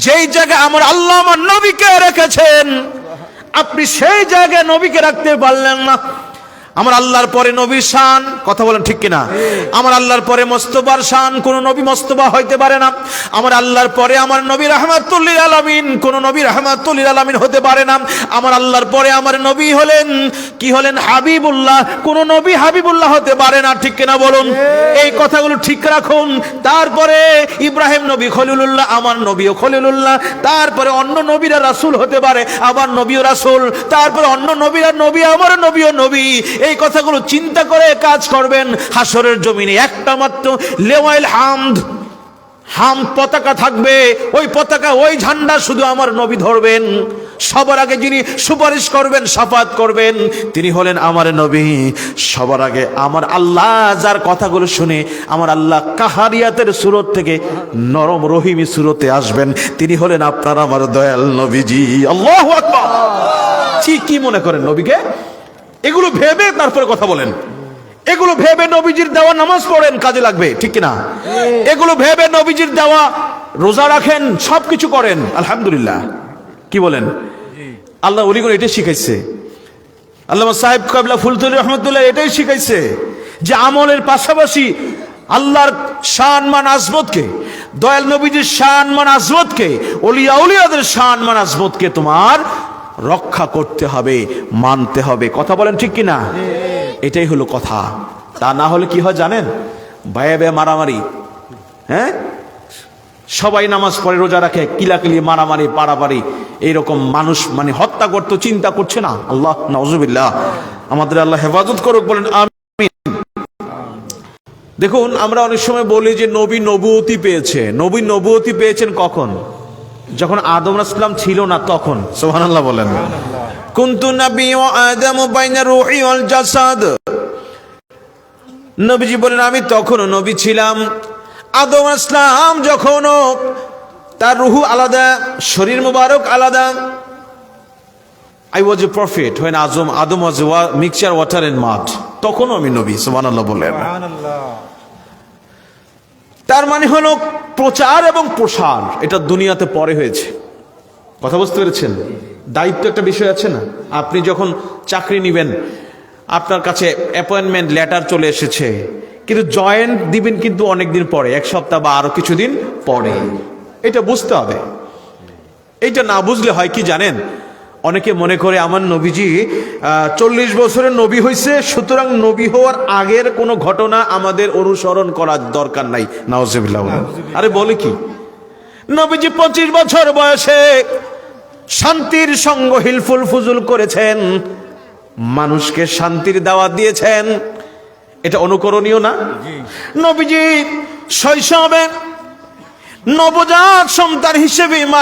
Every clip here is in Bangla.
যেই জায়গায় আমার আল্লাহ আমার নবীকে রেখেছেন, আপনি সেই জায়গায় নবীকে রাখতে পারলেন না। আমার আল্লাহর পরে নবীর শান, কথা বলেন ঠিক কিনা? আমার আল্লাহর পরে মোস্তফার শান, কোন নবী মোস্তফা হইতে পারে না। আমার আল্লাহর পরে আমার নবী রাহমাতুল লিল আলামিন, কোন নবী রাহমাতুল লিল আলামিন হতে পারে না। আমার আল্লাহর পরে আমার নবী হলেন কি হলেন? হাবিবুল্লাহ, কোন নবী হাবিবুল্লাহ হতে পারে না, ঠিক কিনা বলুন? এই কথাগুলো ঠিক রাখুন। তারপরে ইব্রাহিম নবী খলিলুল্লাহ, আমার নবীও খলিলুল্লাহ। তারপরে অন্য নবীরা রাসূল হতে পারে, আবার নবীও রাসূল। তারপরে অন্য নবীরা নবী, আমার নবীও নবী। এই কথাগুলো চিন্তা করে কাজ করবেন। হাসরের জমিনে একটা মাত্র লেওয়াইল হামদ, হামদ পতাকা থাকবে। ওই পতাকা, ওই ঝান্ডা শুধু আমার নবী ধরবেন। সবার আগে যিনি সুপারিশ করবেন, শাফাত করবেন, তিনি হলেন আমার নবী। সবার আগে আমার আল্লাহ যার কথাগুলো শুনে আমার আল্লাহ কাহারিয়াতের সুরত থেকে নরম রহিমি সুরতে আসবেন, তিনি হলেন আপনার আমার দয়াল নবীজি। আল্লাহু আকবার। কি মনে করেন নবীকে? এগুলো ভেবে তারপরে কথা বলেন। এগুলো ভেবে নবীজির দেওয়া নামাজ পড়েন, কাজে লাগবে, ঠিক কিনা? এগুলো ভেবে নবীজির দেওয়া রোজা রাখেন, সবকিছু করেন, আলহামদুলিল্লাহ। কি বলেন? আল্লাহ ওলিগুলো এটাই শিখাইছে। আল্লামা সাহেব কাবলা ফুলতুলি রহমতুল্লাহ এটাই শিখাইছে যে আমলের পাশাপাশি আল্লাহর শান মান আজমতকে, দয়াল নবীজির শান মান আজমতকে, ওলিয়া উলিয়াদের শান মান আজমতকে তোমার রক্ষা করতে হবে, মানতে হবে। কথা বলেন ঠিক কিনা? এটাই হলো কথা। তা না হলে কি হয় জানেন? ভাইয়ে ভাইয়ে মারামারি, হ্যাঁ, সবাই নামাজ পড়ে রোজা রাখে, কিলাকিলি মারামারি পারাপারি, এইরকম মানুষ মানে হত্যা করতে চিন্তা করছে না। আল্লাহ নাউজুবিল্লাহ, আমাদের আল্লাহ হেফাজত করুক, বলেন আমিন। দেখুন, আমরা অনেক সময় বলি যে নবী নবুয়তি পেয়েছে। নবী নবুয়তি পেয়েছেন কখন? যখন আদম আলাইহিস সালাম ছিল না তখন। সুবহানাল্লাহ বলেন। কুনতু নবী ওয়া আদমু বাইনা রূহি ওয়াল জাসাদ। নবীজি বলেন আমি তখনও নবী ছিলাম। আদম আলাইহিস সালাম যখনও তার রূহ আলাদা, শরীর মুবারক আলাদা। I was a prophet when Adam was a mixture water and mud. তখনও আমি নবী। সুবহানাল্লাহ বলেন। তার মানে হলো প্রচার এবং প্রসার এটা দুনিয়াতে পরে হয়েছে। কথা বুঝতে পেরেছেন? দায়িত্ব একটা বিষয় আছে না? আপনি যখন চাকরি নেবেন, আপনার কাছে অ্যাপয়েন্টমেন্ট লেটার চলে এসেছে, কিন্তু জয়েন দিবেন কিন্তু অনেকদিন পরে, এক সপ্তাহ বা আরো কিছুদিন পরে। এটা বুঝতে হবে। এইটা না বুঝলে হয় কি জানেন? অনেকে মনে করে আমার নবীজি 40 বছরের নবী হয়েছে, সুতরাং নবী হওয়ার আগের কোনো ঘটনা আমাদের অনুসরণ করার দরকার নাই। নাউজুবিল্লাহ। আরে বলে কি? নবীজি 25 বছর বয়সে শান্তির সঙ্গ হিলফুল ফুজুল করেছেন, মানুষকে শান্তির দাওয়াত দিয়েছেন। এটা অনুকরণীয় না? নবীজি শৈশবে নবজাত সন্তান হিসেবে মা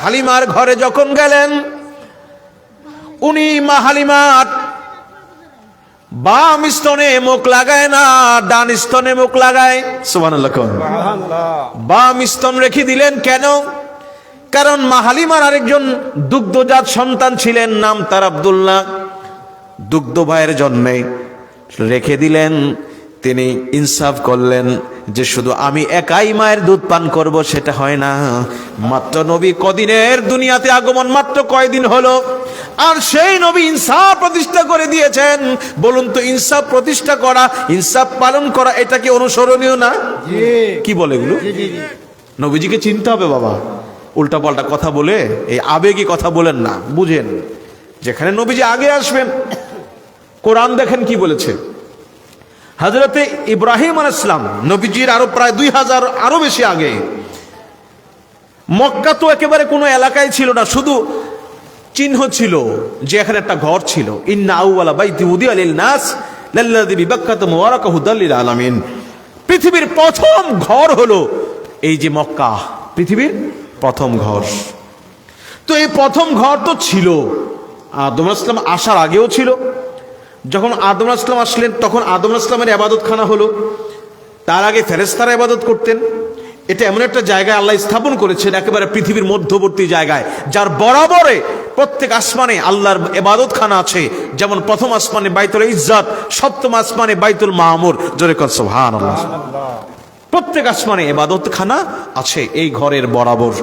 হালিমার ঘরে যখন গেলেন, উনি মা হালিমার বাম স্তনে মুখ লাগায় না, ডান স্তনে মুখ লাগায়। সুবহানাল্লাহ। বাম স্তন রেখে দিলেন কেন? কারণ মা হালিমার আরেকজন দুগ্ধজাত সন্তান ছিলেন, নাম তার আব্দুল্লাহ। দুগ্ধ ভাইয়ের জন্যে রেখে দিলেন। তিনি ইনসাফ করলেন যে শুধু আমি একাই মায়ের দুধ পান করব, সেটা হয় না। মাত্র নবী কদিনের দুনিয়াতে আগমন, মাত্র কয়দিন হলো, আর সেই নবী ইনসাফ প্রতিষ্ঠা করে দিয়েছেন। বলুন তো, ইনসাফ প্রতিষ্ঠা করা, ইনসাফ পালন করা, এটা কি অনুসরণীয় না? কি বলে এগুলো? নবীজিকে চিনতে হবে বাবা। উল্টা পাল্টা কথা বলে, এই আবেগী কথা বলেন না, বুঝেন যেখানে নবীজি আগে আসবেন। কোরআন দেখেন কি বলেছে। হযরতে ইব্রাহিম আলাইহিস সালাম নবীজির আরো প্রায় 2000 আরো বেশি আগে, মক্কা তো একেবারে কোনো এলাকায় ছিল না, শুধু চিহ্ন ছিল যে এখানে একটা ঘর ছিল। ইন্না আউওয়ালা বাইতি উদিয়া লিন নাস লাল্লাযী বিবাক্কাতা মুবারাকাহু হুদাল লিল আলামিন। পৃথিবীর প্রথম ঘর হলো এই যে মক্কা, পৃথিবীর প্রথম ঘর। তো এই প্রথম ঘর তো ছিল আদম আলাইহিস সালাম আসার আগেও ছিল। যখন আদম আলাইহিস সালাম আসলেন তখন আদম আলাইহিস সালামের ইবাদতখানা হলো। তার আগে ফেরেশতারা ইবাদত করতেন। এটা এমন একটা জায়গায় আল্লাহ স্থাপন করেছেন, একেবারে পৃথিবীর মধ্যবর্তী জায়গায়, যার বরাবরে প্রত্যেক আসমানে আল্লাহর ইবাদতখানা আছে। যেমন প্রথম আসমানে বাইতুল ইজ্জত, সপ্তম আসমানে বাইতুল মামুর। জোরে কর সুবহানাল্লাহ। প্রত্যেক আসমানে ইবাদতখানা আছে এই ঘরের বরাবর।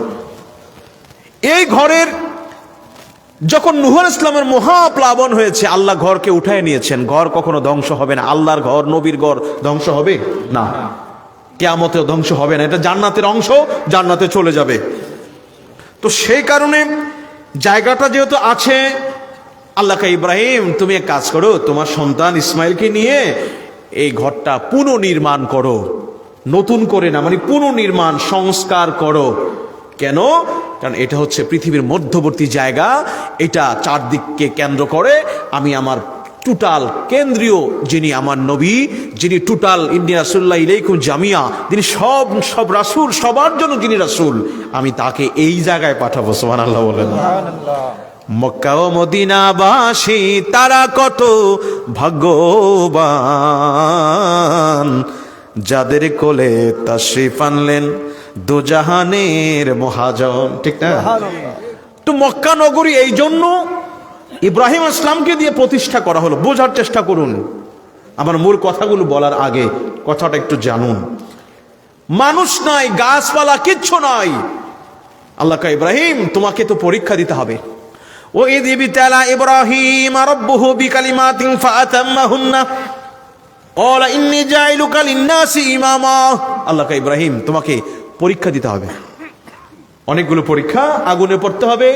এই ঘরের যখন নূহ আলাইহিস সালামের মহাপ্লাবন হয়েছে, আল্লাহ ঘরকে উঠায় নিয়েছেন। ঘর কখনো ধ্বংস হবে না। আল্লাহর ঘর, নবীর ঘর ধ্বংস হবে না, কিয়ামতেও ধ্বংস হবে না। এটা জান্নাতের অংশ, জান্নাতে চলে যাবে। তো সেই কারণে জায়গাটা যেহেতু আছে, আল্লাহকে ইব্রাহিম তুমি এক কাজ করো, তোমার সন্তান ইসমাইলকে নিয়ে এই ঘরটা পুনর্নির্মাণ করো, নতুন করে না, মানে পুনর্নির্মাণ সংস্কার করো। কেন? কারণ এটা হচ্ছে পৃথিবীর মধ্যবর্তী জায়গা। এটা চারদিককে কেন্দ্র করে আমি আমার টোটাল কেন্দ্রীয় যিনি আমার নবী, যিনি টোটাল ইন্ডিয়া রাসূলুল্লাহ ইলাইকুম জামিয়া, যিনি সব রাসূল, সবার জন্য যিনি রাসূল, আমি তাকে এই জায়গায় পাঠাবো। সুবহানাল্লাহ বলেন। মক্কা ও মদিনাবাসী তারা কত ভাগ্যবান, যাদের কোলে তাশরিফ আনলেন দুজাহানের মহাজন। ঠিক না? তো মক্কা নগরী এই জন্য ইব্রাহিম ইসলামকে দিয়ে প্রতিষ্ঠা করা হলো। বোঝার চেষ্টা করুন, আমার মূল কথাগুলো বলার আগে কথাটা একটু জানুন। মানুষ নাই, গাছপালা কিচ্ছু নাই। আল্লাহ কয় ইব্রাহিম তোমাকে তো পরীক্ষা দিতে হবে। ও ইয ইবতালা ইব্রাহিম রাব্বুহু বিকালিমাতিন ফাআতাম্মাহুন্না ক্বালা ইন্নী জাইলুকা লিন-নাসি ইমামা। আল্লাহ কয় ইব্রাহিম তোমাকে পরীক্ষা দিতে হবে, অনেকগুলো পরীক্ষা, আগুনে পড়তে হবে,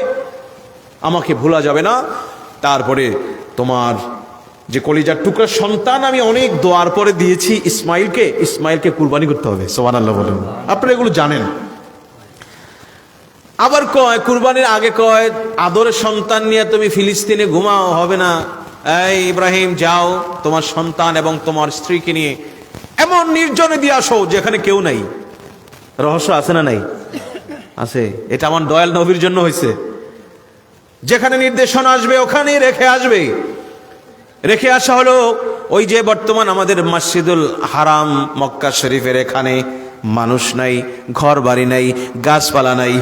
আমাকে ভোলা যাবে না। তারপরে তোমার যে কলিজার টুকরা সন্তান আমি অনেক দোয়ার পরে দিয়েছি ইসমাইলকে কুরবানি করতে হবে। সুবহানাল্লাহ বলেন। আপনারা এগুলো জানেন। আবার কয় কুরবানির আগে কয় আদরের সন্তান নিয়ে তুমি ফিলিস্তিনে ঘুমাও, হবে না। এই ইব্রাহিম যাও তোমার সন্তান এবং তোমার স্ত্রীকে নিয়ে এমন নির্জনে দিয়ে আসো যেখানে কেউ নাই। রহস্য আছে না নাই? আছে। এটা আমার দয়াল নবীর জন্য হয়েছে। যেখানে নির্দেশনা আসবে ওখানেই রেখে আসবে। রেখে আসা হলো ওই যে বর্তমান আমাদের মসজিদুল হারাম মক্কা শরীফের এখানে মানুষ নাই, ঘর বাড়ি নাই, গাছপালা নাই।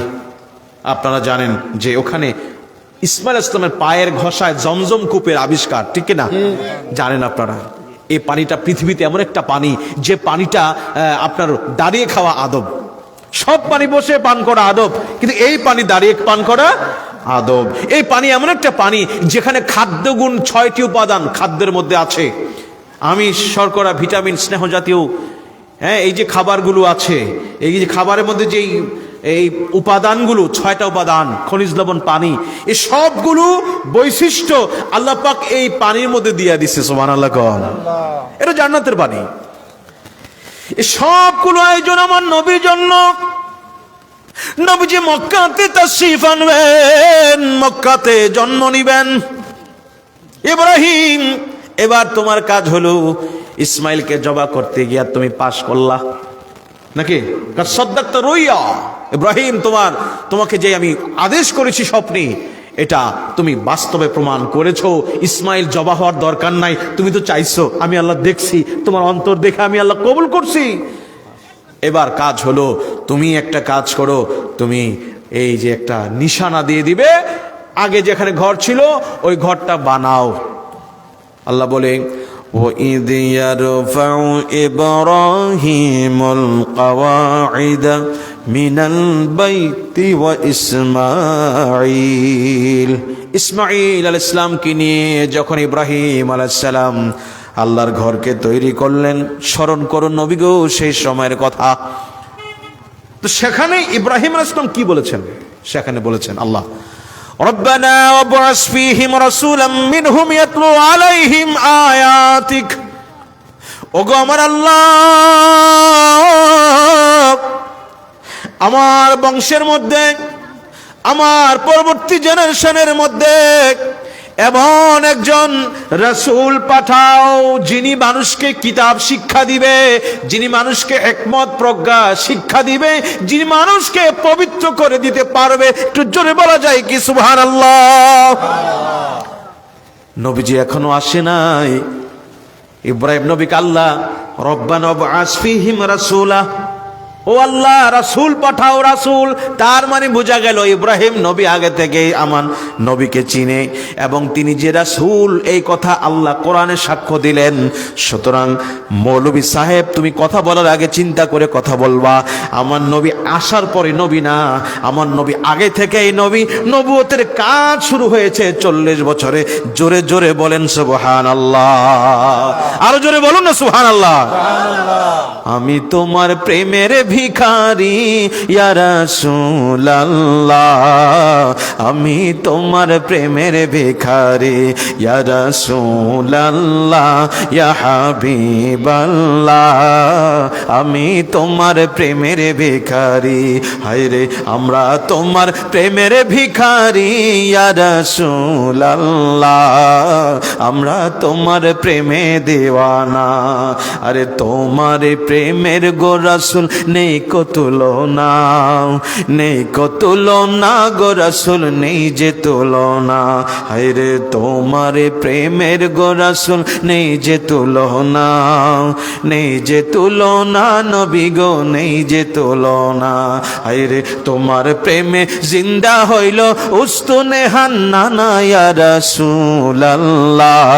আপনারা জানেন যে ওখানে ইসমাইল ইসলামের পায়ের ঘষায় জমজম কূপের আবিষ্কার। ঠিক না? জানেন আপনারা এই পানিটা পৃথিবীতে এমন একটা পানি যে পানিটা আপনার দাঁড়িয়ে খাওয়া আদব। সব পানি বসে পান করা আদব, কিন্তু এই পানি দাঁড়িয়ে পান করা আদব। এই পানি এমন একটা পানি যেখানে খাদ্যগুণ 6টি উপাদান খাদ্যের মধ্যে আছে। আমিষ, শর্করা, ভিটামিন, স্নেহ জাতীয় এই যে খাবারগুলো আছে, এই যে খাবারের মধ্যে যেই এই উপাদানগুলো 6টা উপাদান, খনিজ লবণ, পানি, এই সবগুলো বৈশিষ্ট্য আল্লাহ পাক এই পানির মধ্যে দিয়ে দিচ্ছে। সুবহানাল্লাহ। এটা জান্নাতের পানি। এই সবগুলো আয়োজন আমার নবীর জন্য। নবীজি মক্কাতে তাশরীফ আনবেন, মক্কাতে জন্ম নিবেন। ইব্রাহিম এবার তোমার কাজ হলো ইসমাইলকে জবাই করতে গিয়া তুমি পাশ করলা নাকি? সাদ্দাকতা রুইয়া। ইব্রাহিম তোমাকে যে আমি আদেশ করেছি স্বপ্নে, এটা তুমি বাস্তবে প্রমাণ করেছো। ইসমাইল জবাই হওয়ার দরকার নাই, তুমি তো চাইছো, আমি আল্লাহ দেখছি, তোমার অন্তর দেখে আমি আল্লাহ কবুল করছি। এবার কাজ হলো তুমি একটা কাজ করো, তুমি এই যে একটা নিশানা দিয়ে দিবে, আগে যেখানে ঘর ছিল ওই ঘরটা বানাও। আল্লাহ বলে وَإِذْ يَرْفَعُ إِبْرَاهِيمُ الْقَوَاعِدَ مِنَ الْبَيْتِ وَإِسْمَاعِيلُ। ইসমাঈল আলাইহিস সালামকে নিয়ে যখন ইব্রাহিম আলাইহিস সালাম আল্লাহর ঘরকে তৈরি করলেন, স্মরণ করুন নবী গো সেই সময়ের কথা। তো সেখানে ইব্রাহিম আলাইহিস সালাম কি বলেছেন? সেখানে বলেছেন আল্লাহ রব্বানা ওয়াবআস ফীহিম রাসূলাম মিনহুম ইয়াতলু আলাইহিম আয়াতিক। ওগো আমার আল্লাহ, আমার বংশের মধ্যে, আমার পরবর্তী জেনারেশনের মধ্যে এমন একজন রাসূল পাঠাও যিনি মানুষকে কিতাব শিক্ষা দিবে, যিনি মানুষকে হিকমত প্রজ্ঞা শিক্ষা দিবে, যিনি মানুষকে পবিত্র করে দিতে পারবে। একটু জোরে বলা যায় কি সুবহানাল্লাহ? নবীজি এখনো আসে নাই। ইব্রাহিম নবীকে আল্লাহ রব্বানা ওয়াবআস ফীহিম রাসূলা, ও আল্লাহ রাসূল পাঠাও রাসূল। তার মানে বোঝা গেল ইব্রাহিম নবী আগে থেকেই আমার নবীকে চিনে এবং তিনি যে রাসূল এই কথা আল্লাহ কোরআনে সাক্ষ্য দিলেন। সুতরাং মৌলভী সাহেব তুমি কথা বলার আগে চিন্তা করে কথা বলবা। আমার নবী আসার পরে নবী না, আমার নবী আগে থেকেই নবী। নবুয়তের কাজ শুরু হয়েছে 40 বছরে। জোরে জোরে বলেন সুবহানাল্লাহ, আরো জোরে বলুন না সুবহানাল্লাহ। আমি তোমার প্রেমের ভিখারি ইয়া রাসূলুল্লাহ, আমি তোমার প্রেমের ভিখারি ইয়া রাসূলুল্লাহ, ইয়া হাবিবাল্লাহ, আমি তোমার প্রেমের ভিখারি। হায়রে আমরা তোমার প্রেমের ভিখারি ইয়া রাসূলুল্লাহ, আমরা তোমার প্রেমে দেওয়ানা। আরে তোমার প্রেমের গো রাসূল নেই কো তুলনা, নেই কো তুলনা গো রাসূল, নেই যে তুলনা। হায়রে তোমার প্রেমের গো রাসূল নেই যে তুলনা, নেই যে তুলনা নবী গো, নেই যে তুলনা। হায়রে তোমার প্রেমে জিন্দা হইল উস্তুনে হান্নানা ইয়া রাসূলুল্লাহ,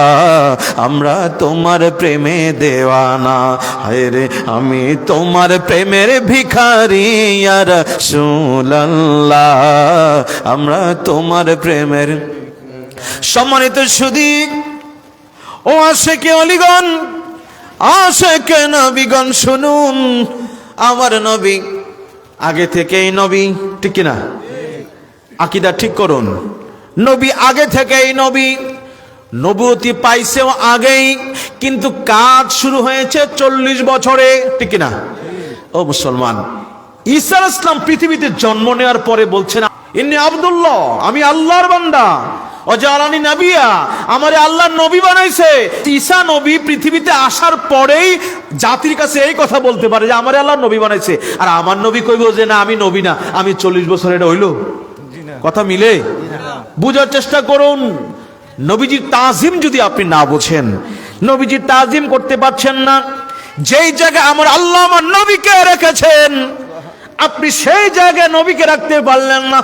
আমরা তোমার প্রেমে দেওয়ানা। হায়রে আমি তোমার প্রেমের ভিখারি ইয়া রাসূলুল্লাহ, আমরা তোমার প্রেমের। সম্মানিত সুধী ও আশিকে অলিগণ, আশিকে নবীগণ, শুনুন আমার নবী আগে থেকেই নবী, ঠিক কিনা? আকীদা ঠিক করুন। নবী আগে থেকেই নবী, নবুয়তি পাইছেও আগেই, কিন্তু কাজ শুরু হয়েছে 40 বছরে, ঠিক কিনা? ও মুসলমান, ঈসা আলাইহিস সালাম পৃথিবীতে জন্ম নেওয়ার পরে বলছেন ইন্নী আব্দুল্লাহ, আমি আল্লাহর বান্দা, ওয়াজআলানি নাবিয়্যা, আমারে আল্লাহ নবী বানাইছে। ঈসা নবী পৃথিবীতে আসার পরেই জাতির কাছে এই কথা বলতে পারে যে আমারে আল্লাহ নবী বানাইছে। আর আমার নবী কইব যে না আমি নবী না, আমি 40 বছর, এটা হইল? কথা মিলে? বুঝার চেষ্টা করুন। নবীজির তাজিম যদি আপনি না বোঝেন, নবীজির তাজিম করতে পারছেন না, যেই জায়গায় আমার আল্লাহ আমার নবীকে রেখেছেন আপনি সেই জায়গায় নবীকে রাখতে পারলেন না।